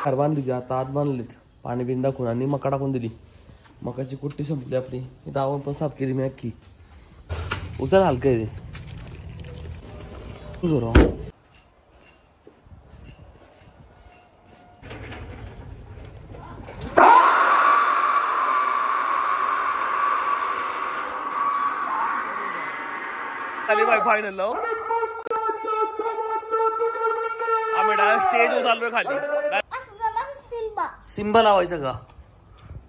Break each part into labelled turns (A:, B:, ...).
A: Car बांधली आता आत बांधलीत पाणी बिन दाखवून आणि मका टाकून दिली. मकाची कुट्टी संपली आपली. इथं आपण पण साफ केली मी अख्खी. उचल हलकं आहे जोरा. फायनल लाव आम्ही डायरेक्ट स्टेजवर चाललोय खाली. सिम्बा लावायचा का?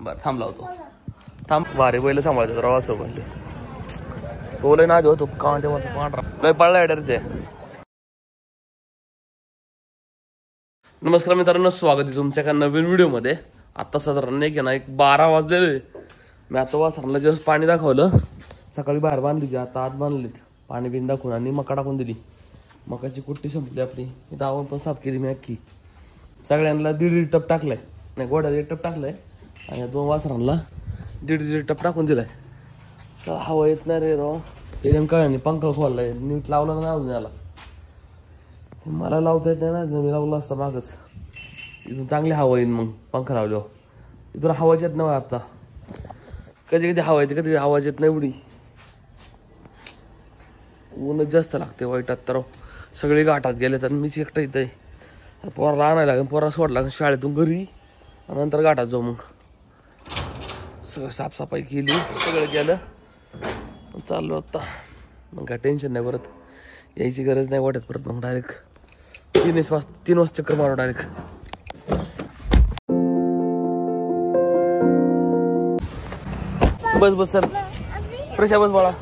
A: बरं थांब लावतो. थांब वारे बैल सांभाळतो रवा सोबत तो लय ना होतो कांटे पांढरा लय पडला ते. नमस्कार मित्रांनो, स्वागत आहे तुमच्या एका नवीन व्हिडिओमध्ये. आता साधारण नाही की ना 12 वाजलेले. मी आता वासरांना जस्ट पाणी दाखवलं. सकाळी बाहेर बांधली आता आत बांधलीत पाणी बिन दाखवून आणि मका टाकून दिली. मकाची कुट्टी संपली आपली. इथं आपण पण साफ केली मी अख्खी. सगळ्यांना दीड टप टाकलाय. नाही गोड्याला 1 टप टाकलाय आणि 2 वासरांना दीड टप टाकून दिलाय. तर हवा येत नाही रे राव. ते नेमका पंखा खोललाय नीट लावला नाही अजून याला. मला लावता येत नाही ना, मी लावलं असतं मागच. इथून चांगली हवा येईल मग पंखा लावल्यावर. इथून हवाच येत नाही आता. कधी कधी हवा येते कधी आवाज येत नाही. एवढी ऊनच जास्त लागते वाईटात. तर सगळे घाटात गेले तर मीच एकटं इथं. पोराला आणायला लागेल. पोरा सोडला शाळेतून घरी नंतर घाटात जाऊ. मग सगळं साफसफाई केली सगळं केलं चाललो आता. मग काय टेन्शन नाही. परत यायची गरज नाही वाटत. परत मग डायरेक्ट 3 वाजता चक्कर मारू डायरेक्ट. बस बस सर फ्रेश बस बाळा.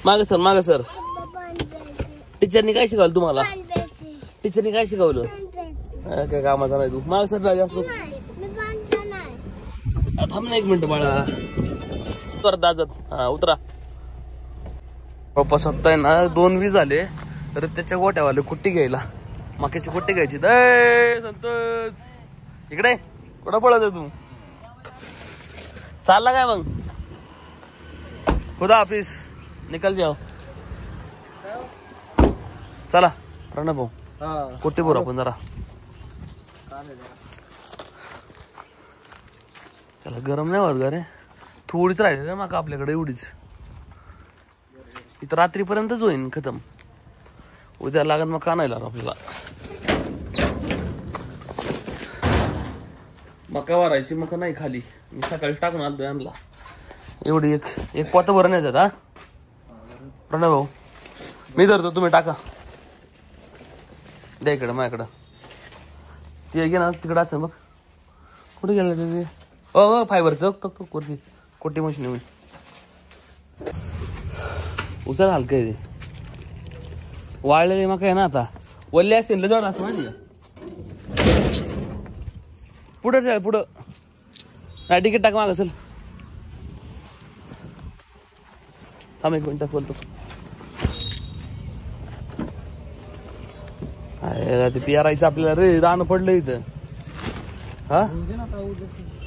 A: माग सर टीचरनी काय शिकवलं तुम्हाला? टीचरनी काय शिकवलं? काय कामाचा नाही तू. माग सर असतो. थांब ना 1 मिनिट बाळा. उतर दाजत. हा उतरा. पप्पा सत्ता आहे ना 2 वीज झाले तर त्याच्या गोट्यावाले कुट्टी घ्यायला. मक्याची कुट्टी घ्यायची. संतोष इकडे कुठं पळत तू? चालला काय मग? खुदा ऑफिस निकल जाओ. चला प्रणव भाऊ कुट्टी बोर आपण जरा. त्याला गरम नाही होत का रे? थोडीच राहिली ना मका आपल्याकडे. एवढीच इथं रात्रीपर्यंतच होईन खतम. उद्या लागत मग आणायला आपल्याला. मका वारायची मका नाही खाली. मी सकाळी टाकून आलो आणला. एवढी एक पोत भरून येतात. हा प्रणव भाऊ मी धरतो तुम्ही टाका. द्या इकडं माझ्याकडं. ते घे ना तिकडं असं. मग कुठे गेलं ते? फायबरचं कुर्ती कोटी मशीन होईल. उचल हलकं आहे ते. वाळलेली मका आहे ना आता. वल्ले असतील जड असं माहिती का? पुढं पुढं नाही तिकीट टाक माग असेल. थांब 1 मिनिटात बोलतो. ते पियारायचं आपल्याला रे. रान पडलं इथं. हा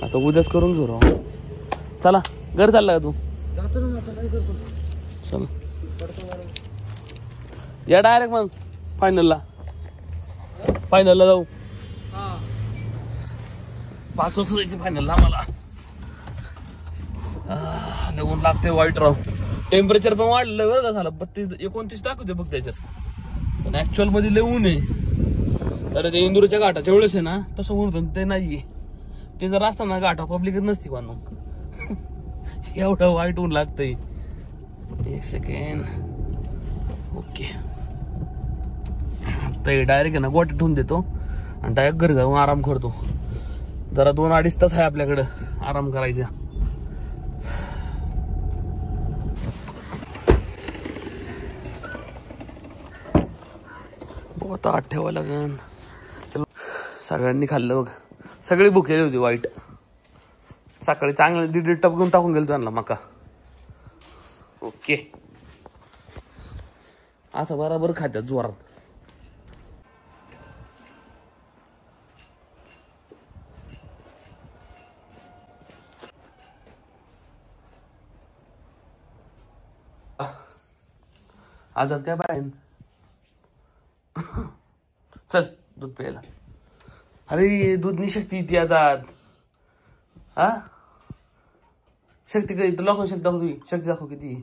A: आता उद्याच करून घेऊ राव. चला घर चालला का तू? चल या डायरेक्ट मग फायनलला जाऊ. 5 वाजता जायचं फायनलला आम्हाला. ऊन लागते वाईट राव. टेम्परेचर पण वाढलं बरं का. झालं 32-29 दाखवते बघ त्याच्यात. पण ऍक्च्युअल मध्ये लय ऊन आहे. तर ते इंदूरच्या घाटाच्या वेळेस आहे ना तसं ऊन होतं ते नाहीये. ते जर असताना घाटा पब्लिकच नसती पण एवढं वाईट ऊन लागतंय. 1 सेकंड. ओके आता डायरेक्ट आहे ना गोट्या ठेवून देतो आणि डायरेक्ट घरी जाऊन आराम करतो. जरा 2-2.5 तास आहे आपल्याकडं आराम करायचा. आता 8 ठेवावं लागेल. चलो सगळ्यांनी खाल्लं बघ. सगळी भुकेली होती वाईट. सकाळी चांगले 1.5 टप घेऊन टाकून गेलो त्यांना मका. ओके असं बराबर खात्यात जोरात. आजाद काय बाहेर चल दूध प्यायला. अरे दूध नाही शक्ती ती आजाद. हा शक्ती काही तुला कोण शक्ती दाखव. तुझी शक्ती दाखव किती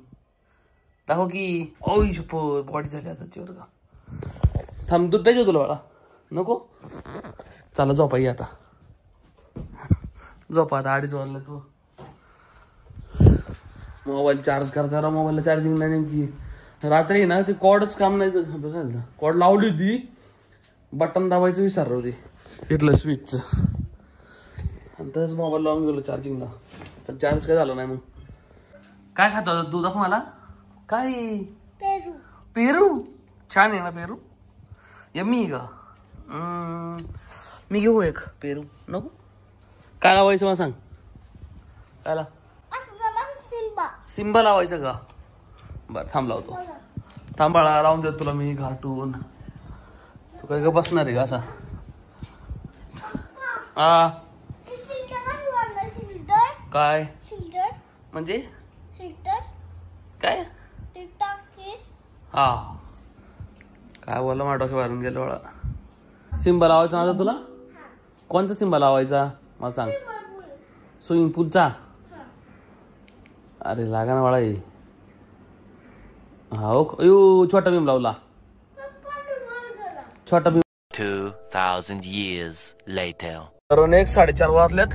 A: दाखव की. ओय शपथ बॉडी झाली आजादची वर का. थांब दूध प्यायचं तुला बाळा नको. चला झोपा ये आता. झोपा आता 2:30 वाजले. तू मोबाईल चार्ज करता मोबाईलला चार्जिंग नाही नेमकी. रात्री ना ती कॉर्डच काम नाही. कॉर्ड लावली होती बटन दाबायचं विसरलं होती घेतलं स्विचचं आणि तसंच मोबाईल लावून गेलो चार्जिंगला. तर चार्ज काय झालं नाही. मग काय खातो तू दाखव मला. काय
B: पेरू.
A: पेरू छान आहे ना पेरू. यम्मी का. मी घेऊ एक पेरू नको. काय लावायचं मला सांग. काय सिम्बा लावायचं का. बरं थांब लावतो. थांबाळा लावून देतो तुला मी घाटून. तू काय का बसणार आहे का असा. हा काय म्हणजे काय हा काय बोलला माझ्या डोक्या मारून गेलो बाळा. सिम्बा लावायचा ना तुला. कोणता सिम्बा लावायचा मला सांग. स्विमिंग पूलचा. अरे लागा ना बाळा. हा यो छोटा भीम लावला. छोटा भीम.
C: 2000 years later.
A: तर 1:30 वाजल्यात.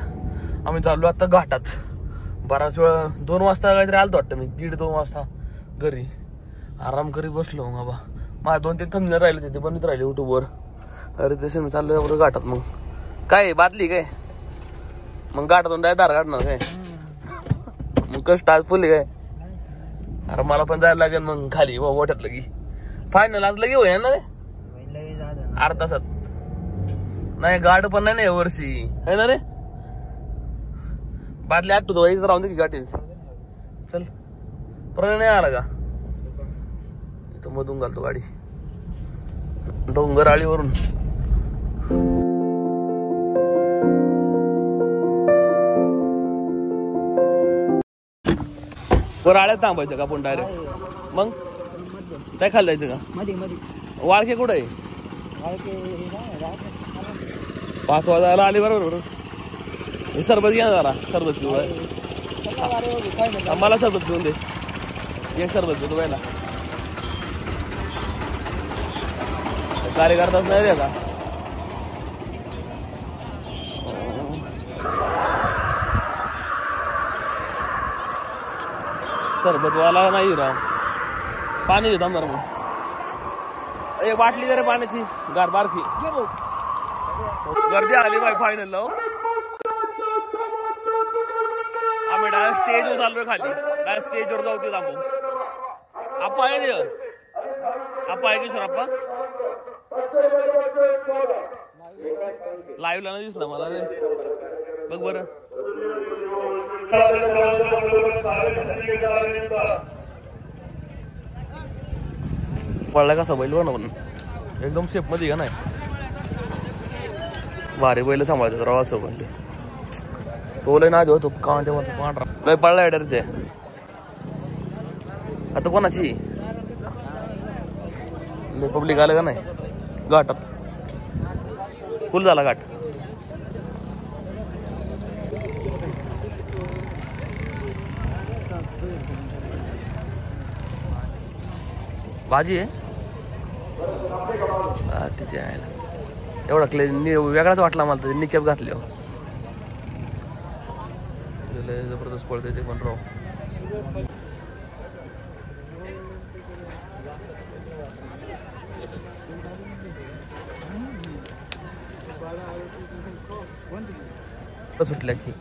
A: आम्ही चाललो आता घाटात. बराच वेळ 2 वाजता काहीतरी आलतो वाटतं मी. 1:30-2 वाजता घरी आराम करी बसलो. मग बाबा माझ्या 2-3 थंबनेल राहिले तिथे बनत राहिले युट्यूबवर. अरे तसे मी चाललो बरोबर घाटात. मग काय बादली काय मग घाटातून डाय दार काढणार काय. मग कष्ट आज फुले काय. अरे मला पण जायला लागेल मग खाली मोठ्यात लगी. फायनल आज लगी होईल ना रे 8 तासात. नाही गाड पण नाही ना वर्षी है ना रे. बादली आठ तो राहून दे की गाठी. चल प्रणय नाही आला का. इथं मधून घालतो गाडी डोंगर आळीवरून. वर आळ्यात थांबायचं का आपण डायरेक्ट. मग काय खायला जायचं का. वाळके कुठं आहे. 5 वाजायला आली बरोबर. सरबत घ्या जरा. सरबत पिऊ मला सरबत पिऊन दे. एक सरबत पिऊ पहिला. कार्यकर्ताच नाही रे का. सरबतवाला नाही राव. पाणी घेतो बरं. मग एक बाटली जरा पाण्याची गार बारकी. गर्दी आली बाई फायनल. आम्ही डायरेक्ट स्टेजवर चाललोय खाली. डायरेक्ट स्टेजवर जाऊ ते थांबू. आप्पा आहे रे. आप्पा आहे की सर. आप्पा लाईव्हला नाही दिसला मला रे. बघ बरं. पडला कसा बैल बघ ना पण एकदम शेप मध्ये का नाही. भारी बैल सांभाळतात राव असं पण. तो लय ना होतो कांटे मध्ये पांढरा लय पडला एडर ते. आता कोणाची पब्लिक आलं का नाही घाटात. फुल झाला घाट. भाजी आहे तिथे यायला. एवढा वेगळाच वाटला मला. तर निकॅप घातली जबरदस्त पळते ते पण राव. सुटल्या की